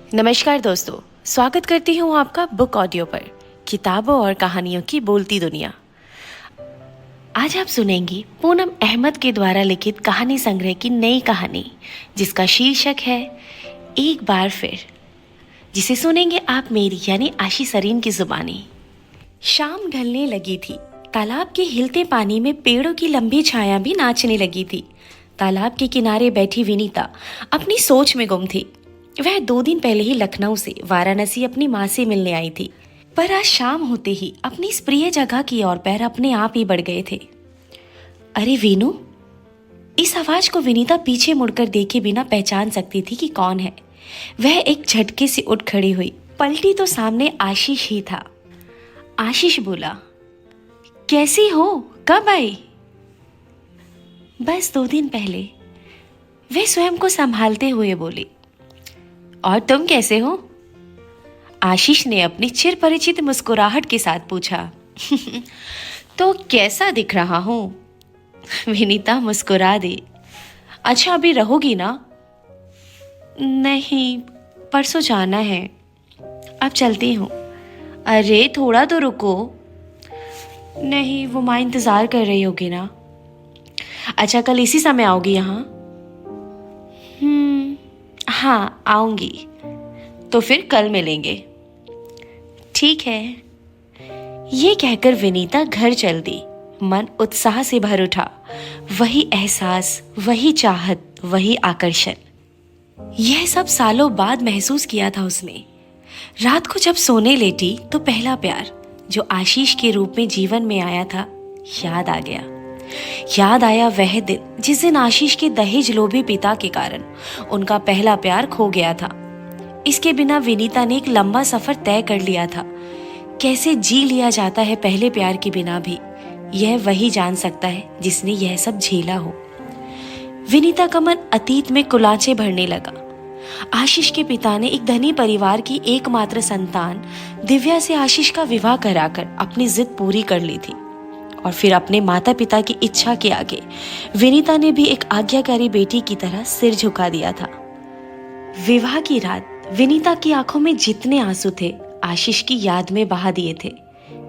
नमस्कार दोस्तों, स्वागत करती हूँ आपका बुक ऑडियो पर किताबों और कहानियों की बोलती दुनिया। आज आप सुनेंगी पूनम अहमद के द्वारा लिखित कहानी संग्रह की नई कहानी, जिसका शीर्षक है एक बार फिर, जिसे सुनेंगे आप मेरी यानी आशी सरीन की जुबानी। शाम ढलने लगी थी। तालाब के हिलते पानी में पेड़ों की लंबी छाया भी नाचने लगी थी। तालाब के किनारे बैठी विनीता अपनी सोच में गुम थी। वह 2 दिन पहले ही लखनऊ से वाराणसी अपनी माँ से मिलने आई थी, पर आज शाम होते ही अपनी इस प्रिय जगह की ओर पैर अपने आप ही बढ़ गए थे। अरे वीनू! इस आवाज को विनीता पीछे मुड़कर देखे बिना पहचान सकती थी कि कौन है। वह एक झटके से उठ खड़ी हुई, पलटी तो सामने आशीष ही था। आशीष बोला, कैसी हो? कब आई? बस 2 दिन पहले, वे स्वयं को संभालते हुए बोली। और तुम कैसे हो? आशीष ने अपनी चिर परिचित मुस्कुराहट के साथ पूछा। तो कैसा दिख रहा हूं? विनीता मुस्कुरा दी। अच्छा, अभी रहोगी ना? नहीं, परसों जाना है। अब चलती हूँ। अरे थोड़ा तो रुको। नहीं, वो माँ इंतजार कर रही होगी ना। अच्छा, कल इसी समय आओगी यहाँ? हाँ, आऊंगी। तो फिर कल मिलेंगे। ठीक है। ये कहकर विनीता घर चल दी। मन उत्साह से भर उठा। वही एहसास, वही चाहत, वही आकर्षण, यह सब सालों बाद महसूस किया था उसने। रात को जब सोने लेटी तो पहला प्यार जो आशीष के रूप में जीवन में आया था याद आ गया। याद आया वह दिन जिस दिन आशीष के दहेज लोभी पिता के कारण उनका पहला प्यार खो गया था। इसके बिना विनीता ने एक लंबा सफर तय कर लिया था। कैसे जी लिया जाता है पहले प्यार के बिना भी, यह वही जान सकता है जिसने यह सब झेला हो। विनीता का मन अतीत में कुलाचे भरने लगा। आशीष के पिता ने एक धनी परिवार की एकमात्र संतान दिव्या से आशीष का विवाह कराकर अपनी जिद पूरी कर ली थी। और फिर अपने माता पिता की इच्छा के आगे विनीता ने भी एक आज्ञाकारी बेटी की तरह सिर झुका दिया था। विवाह की रात विनीता की आंखों में जितने आंसू थे आशीष की याद में बहा दिए थे।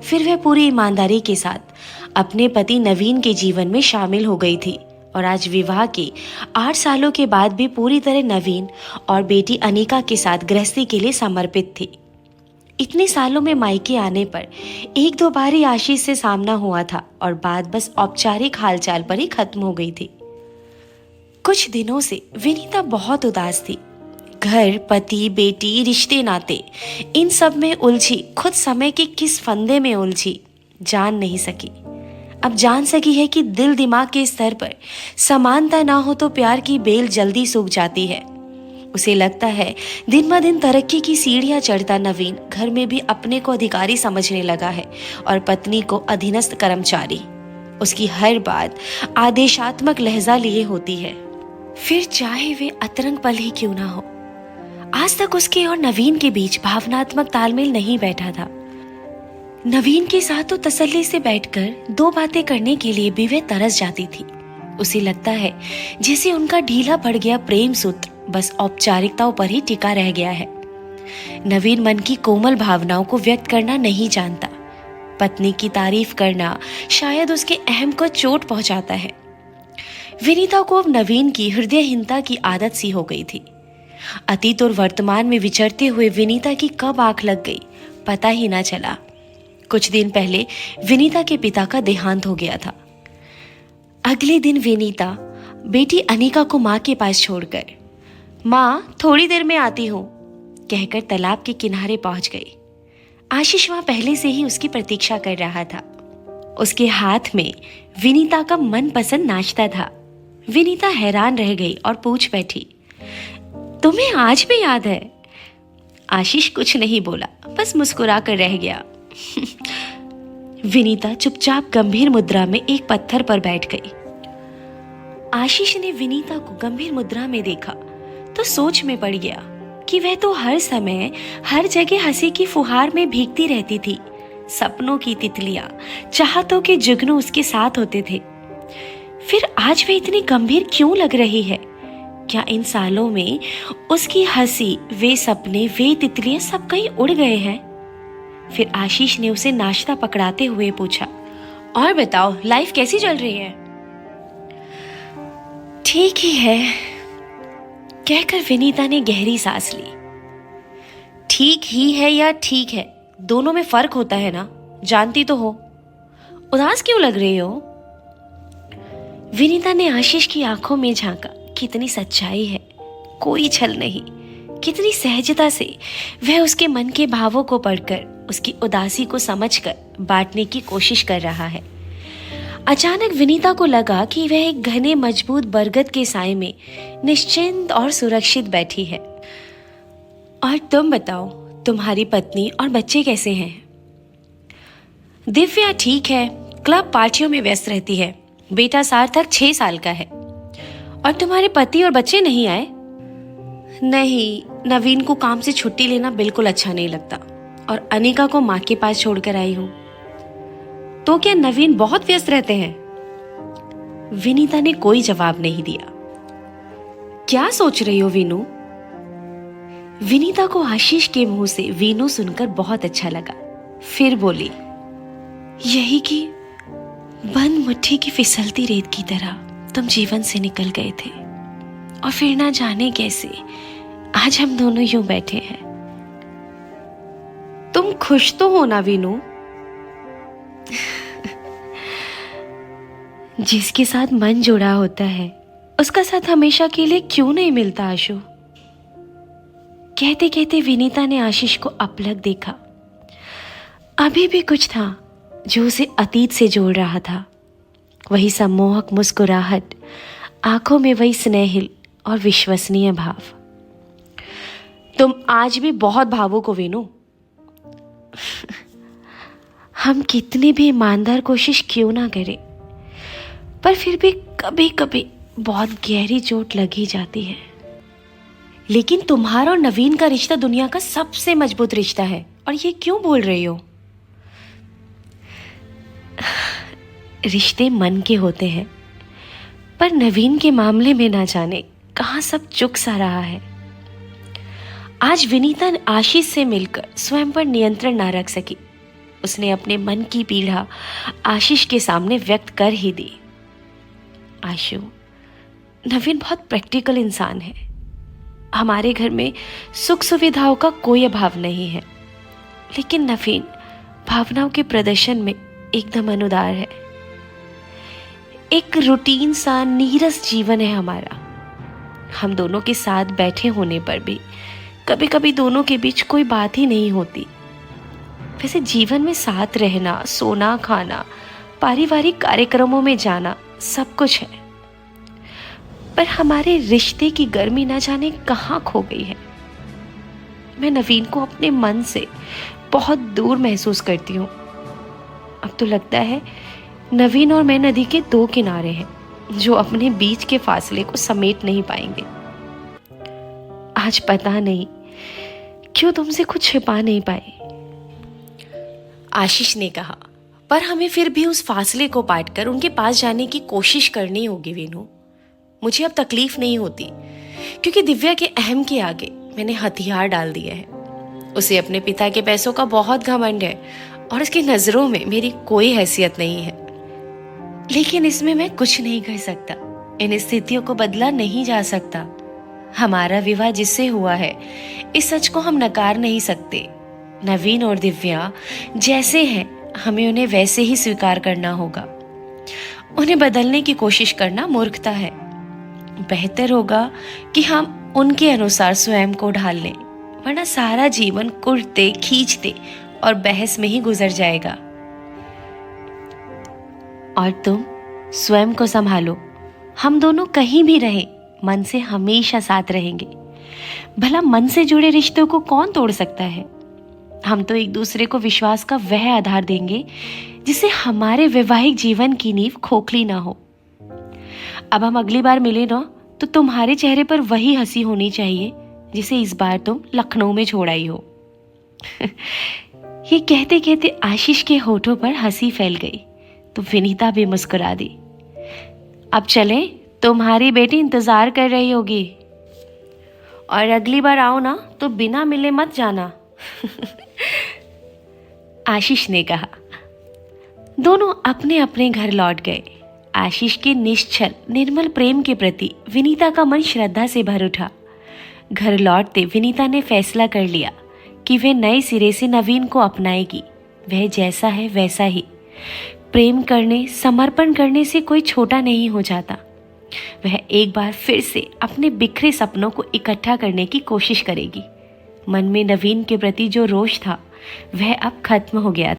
फिर वह पूरी ईमानदारी के साथ अपने पति नवीन के जीवन में शामिल हो गई थी और आज विवाह के 8 सालों के बाद भी पूरी तरह नवीन और बेटी अनिका के साथ गृहस्थी के लिए समर्पित थी। इतने सालों में मायके आने पर 1-2 बार ही आशीष से सामना हुआ था और बात बस औपचारिक हालचाल पर ही खत्म हो गई थी। कुछ दिनों से विनीता बहुत उदास थी। घर, पति, बेटी, रिश्ते नाते, इन सब में उलझी खुद समय के किस फंदे में उलझी जान नहीं सकी। अब जान सकी है कि दिल दिमाग के स्तर पर समानता ना हो तो प्यार की बेल जल्दी सूख जाती है। उसे लगता है दिन ब दिन तरक्की की सीढ़ियां चढ़ता नवीन घर में भी अपने को अधिकारी समझने लगा है और पत्नी को अधीनस्थ कर्मचारी। उसकी हर बात आदेशात्मक लहजा लिए होती है, फिर चाहे वे अतरंग पल ही क्यों ना हो। आज तक उसके और नवीन के बीच भावनात्मक तालमेल नहीं बैठा था। नवीन के साथ तो तसल्ली से बैठकर 2 बातें करने के लिए भी वे तरस जाती थी। उसे लगता है जैसे उनका ढीला पड़ गया प्रेम सूत्र बस औपचारिकताओं पर ही टिका रह गया है। नवीन मन की कोमल भावनाओं को व्यक्त करना नहीं जानता। पत्नी की तारीफ करना शायद उसके अहम को चोट पहुंचाता है। विनीता को अब नवीन की हृदयहीनता की आदत सी हो गई थी। अतीत और वर्तमान में विचरते हुए विनीता की कब आंख लग गई पता ही ना चला। कुछ दिन पहले विनीता के पिता का देहांत हो गया था। अगले दिन विनीता बेटी अनिका को माँ के पास छोड़कर, माँ थोड़ी देर में आती हूँ, कहकर तालाब के किनारे पहुंच गई। आशीष वहां पहले से ही उसकी प्रतीक्षा कर रहा था। उसके हाथ में विनीता का मनपसंद नाश्ता था। विनीता हैरान रह गई और पूछ बैठी, तुम्हें आज भी याद है? आशीष कुछ नहीं बोला, बस मुस्कुरा कर रह गया। विनीता चुपचाप गंभीर मुद्रा में एक पत्थर पर बैठ गई। आशीष ने विनीता को गंभीर मुद्रा में देखा तो सोच में पड़ गया कि वह तो हर समय हर जगह हंसी की फुहार में भीगती रहती थी। सपनों की तितलियां, चाहतों के जुगनू उसके साथ होते थे। फिर आज वह इतनी गंभीर क्यों लग रही है? क्या इन सालों में उसकी हंसी, वे सपने, वे तितलियां सब कहीं उड़ गए हैं? फिर आशीष ने उसे नाश्ता पकड़ाते हुए पूछा, और बताओ, लाइफ कैसी चल रही है? ठीक ही है, कहकर विनीता ने गहरी सांस ली। ठीक ही है या ठीक है, दोनों में फर्क होता है ना, जानती तो हो। उदास क्यों लग रही हो? विनीता ने आशीष की आंखों में झांका। कितनी सच्चाई है, कोई छल नहीं। कितनी सहजता से वह उसके मन के भावों को पढ़कर, उसकी उदासी को समझकर बांटने की कोशिश कर रहा है। अचानक विनीता को लगा कि वह एक घने मजबूत बरगद के साए में निश्चिंत और सुरक्षित बैठी है। और तुम बताओ, तुम्हारी पत्नी और बच्चे कैसे हैं? दिव्या ठीक है, क्लब पार्टियों में व्यस्त रहती है। बेटा सार्थक 6 साल का है। और तुम्हारे पति और बच्चे नहीं आए? नहीं, नवीन को काम से छुट्टी लेना बिल्कुल अच्छा नहीं लगता और अनिका को माँ के पास छोड़कर आई हूं। तो क्या नवीन बहुत व्यस्त रहते हैं? विनीता ने कोई जवाब नहीं दिया। क्या सोच रही हो वीनू? विनीता को आशीष के मुंह से वीनू सुनकर बहुत अच्छा लगा। फिर बोली, यही कि बंद मुट्ठी की फिसलती रेत की तरह तुम जीवन से निकल गए थे और फिर ना जाने कैसे आज हम दोनों यूं बैठे हैं। तुम खुश तो हो ना वीनू? जिसके साथ मन जुड़ा होता है उसका साथ हमेशा के लिए क्यों नहीं मिलता आशु? कहते कहते विनीता ने आशीष को अपलक देखा। अभी भी कुछ था जो उसे अतीत से जोड़ रहा था। वही सम्मोहक मुस्कुराहट, आंखों में वही स्नेहिल और विश्वसनीय भाव। तुम आज भी बहुत भावुक हो वीनू। हम कितनी भी ईमानदार कोशिश क्यों ना करें, पर फिर भी कभी कभी बहुत गहरी चोट लगी जाती है। लेकिन तुम्हारा और नवीन का रिश्ता दुनिया का सबसे मजबूत रिश्ता है, और ये क्यों बोल रही हो? रिश्ते मन के होते हैं, पर नवीन के मामले में ना जाने कहां सब चुक सा रहा है। आज विनीता आशीष से मिलकर स्वयं पर नियंत्रण ना रख सकी। उसने अपने मन की पीड़ा आशीष के सामने व्यक्त कर ही दी। आशु, नवीन बहुत प्रैक्टिकल इंसान है। हमारे घर में सुख सुविधाओं का कोई अभाव नहीं है, लेकिन नवीन भावनाओं के प्रदर्शन में एकदम अनुदार है। एक रूटीन सा नीरस जीवन है हमारा। हम दोनों के साथ बैठे होने पर भी कभी कभी दोनों के बीच कोई बात ही नहीं होती। वैसे जीवन में साथ रहना, सोना, खाना, पारिवारिक कार्यक्रमों में जाना सब कुछ है, पर हमारे रिश्ते की गर्मी न जाने कहाँ खो गई है। मैं नवीन को अपने मन से बहुत दूर महसूस करती हूँ। अब तो लगता है नवीन और मैं नदी के 2 किनारे हैं जो अपने बीच के फासले को समेट नहीं पाएंगे। आज पता नहीं क्यों तुमसे कुछ छिपा नहीं पाए, आशीष ने कहा। पर हमें फिर भी उस फासले को पाटकर उनके पास जाने की कोशिश करनी होगी वीनू। मुझे अब तकलीफ नहीं होती, क्योंकि दिव्या के अहम के आगे मैंने हथियार डाल दिए हैं। उसे अपने पिता के पैसों का बहुत घमंड है और उसकी नजरों में मेरी कोई हैसियत नहीं है। लेकिन इसमें मैं कुछ नहीं कर सकता। इन स्थितियों को बदला नहीं जा सकता। हमारा विवाह जिससे हुआ है, इस सच को हम नकार नहीं सकते। नवीन और दिव्या जैसे हैं, हमें उन्हें वैसे ही स्वीकार करना होगा। उन्हें बदलने की कोशिश करना मूर्खता है। बेहतर होगा कि हम उनके अनुसार स्वयं को ढाल लें, वरना सारा जीवन कुटते, खींचते और बहस में ही गुजर जाएगा। और तुम स्वयं को संभालो। हम दोनों कहीं भी रहें, मन से हमेशा साथ रहेंगे। भला मन से जुड़े रिश्तों को कौन तोड़ सकता है? हम तो एक दूसरे को विश्वास का वह आधार देंगे जिससे हमारे वैवाहिक जीवन की नींव खोखली ना हो। अब हम अगली बार मिले ना, तो तुम्हारे चेहरे पर वही हंसी होनी चाहिए जिसे इस बार तुम लखनऊ में छोड़ आई हो। ये कहते कहते आशीष के होठों पर हंसी फैल गई तो विनीता भी मुस्कुरा दी। अब चलें, तुम्हारी बेटी इंतजार कर रही होगी। और अगली बार आओ ना तो बिना मिले मत जाना। आशीष ने कहा। दोनों अपने अपने घर लौट गए। आशीष के निश्चल निर्मल प्रेम के प्रति विनीता का मन श्रद्धा से भर उठा। घर लौटते विनीता ने फैसला कर लिया कि वह नए सिरे से नवीन को अपनाएगी। वह जैसा है वैसा ही। प्रेम करने, समर्पण करने से कोई छोटा नहीं हो जाता। वह एक बार फिर से अपने बिखरे सपनों को इकट्ठा करने की कोशिश करेगी। मन में नवीन के प्रति जो रोष था वह अब खत्म हो गया था।